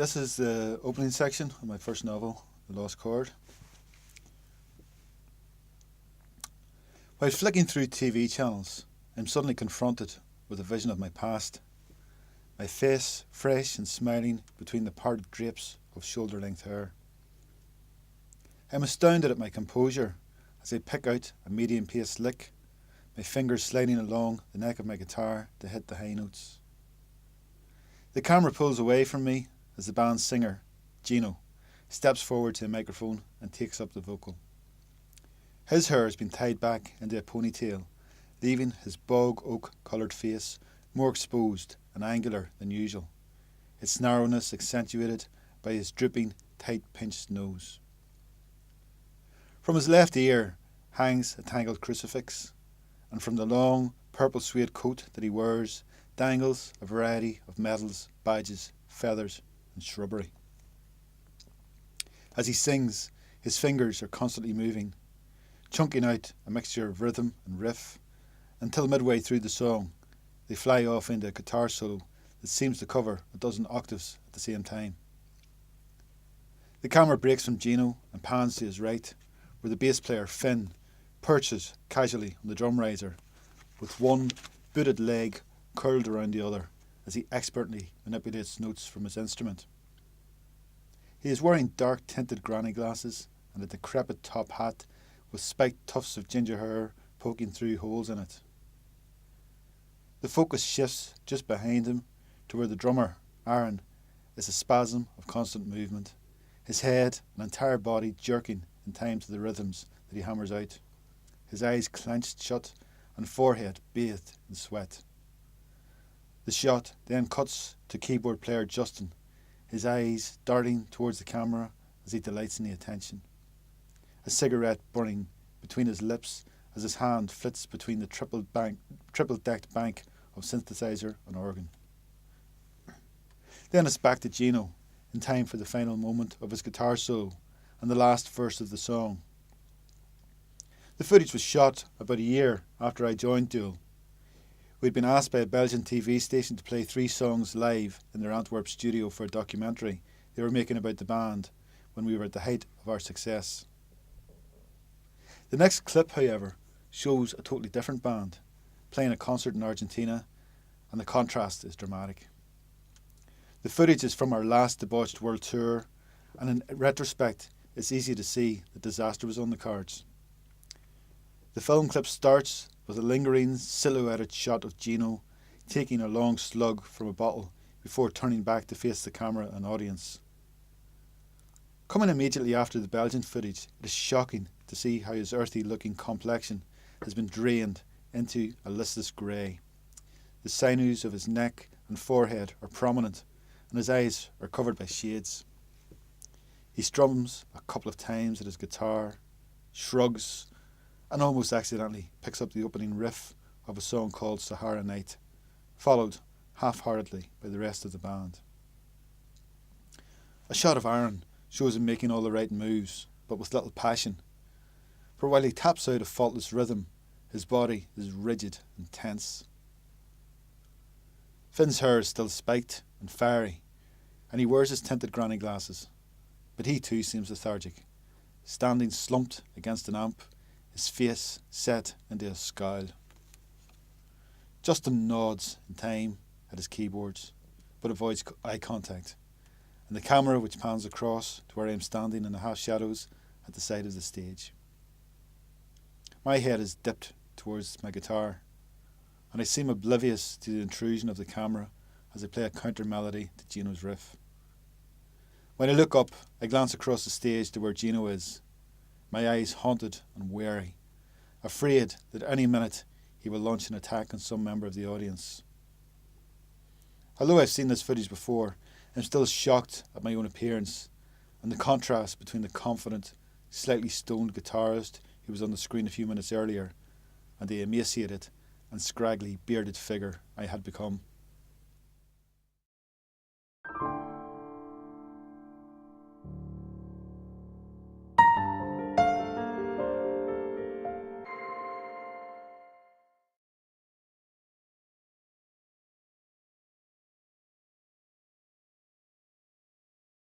this is the opening section of my first novel, The Lost Chord. While flicking through TV channels, I'm suddenly confronted with a vision of my past. My face fresh and smiling between the parted drapes of shoulder-length hair. I'm astounded at my composure as I pick out a medium-paced lick, my fingers sliding along the neck of my guitar to hit the high notes. The camera pulls away from me as the band's singer, Gino, steps forward to a microphone and takes up the vocal. His hair has been tied back into a ponytail, leaving his bog oak coloured face more exposed and angular than usual, its narrowness accentuated by his drooping, tight-pinched nose. From his left ear hangs a tangled crucifix, and from the long, purple suede coat that he wears dangles a variety of medals, badges, feathers, and shrubbery. As he sings, his fingers are constantly moving, chunking out a mixture of rhythm and riff, until midway through the song, they fly off into a guitar solo that seems to cover a dozen octaves at the same time. The camera breaks from Gino and pans to his right, where the bass player, Finn, perches casually on the drum riser, with one booted leg curled around the other as he expertly manipulates notes from his instrument. He is wearing dark-tinted granny glasses and a decrepit top hat with spiked tufts of ginger hair poking through holes in it. The focus shifts just behind him to where the drummer, Aaron, is a spasm of constant movement, his head and entire body jerking in time to the rhythms that he hammers out, his eyes clenched shut and forehead bathed in sweat. The shot then cuts to keyboard player Justin, his eyes darting towards the camera as he delights in the attention, a cigarette burning between his lips as his hand flits between the triple-decked bank of synthesizer and organ. Then it's back to Gino, in time for the final moment of his guitar solo and the last verse of the song. The footage was shot about a year after I joined Duel. We'd been asked by a Belgian TV station to play 3 songs live in their Antwerp studio for a documentary they were making about the band when we were at the height of our success. The next clip, however, shows a totally different band playing a concert in Argentina, and the contrast is dramatic. The footage is from our last debauched world tour, and in retrospect it's easy to see that disaster was on the cards. The film clip starts with a lingering silhouetted shot of Gino taking a long slug from a bottle before turning back to face the camera and audience. Coming immediately after the Belgian footage, it is shocking to see how his earthy-looking complexion has been drained into a listless grey. The sinews of his neck and forehead are prominent, and his eyes are covered by shades. He strums a couple of times at his guitar, shrugs, and almost accidentally picks up the opening riff of a song called Sahara Night, followed half-heartedly by the rest of the band. A shot of Aaron shows him making all the right moves, but with little passion, for while he taps out a faultless rhythm, his body is rigid and tense. Finn's hair is still spiked and fiery, and he wears his tinted granny glasses, but he too seems lethargic, standing slumped against an amp, his face set into a scowl. Justin nods in time at his keyboards, but avoids eye contact, and the camera which pans across to where I am standing in the half shadows at the side of the stage. My head is dipped towards my guitar, and I seem oblivious to the intrusion of the camera as I play a counter melody to Gino's riff. When I look up, I glance across the stage to where Gino is, my eyes haunted and wary, afraid that any minute he will launch an attack on some member of the audience. Although I've seen this footage before, I'm still shocked at my own appearance and the contrast between the confident, slightly stoned guitarist who was on the screen a few minutes earlier and the emaciated and scraggly bearded figure I had become.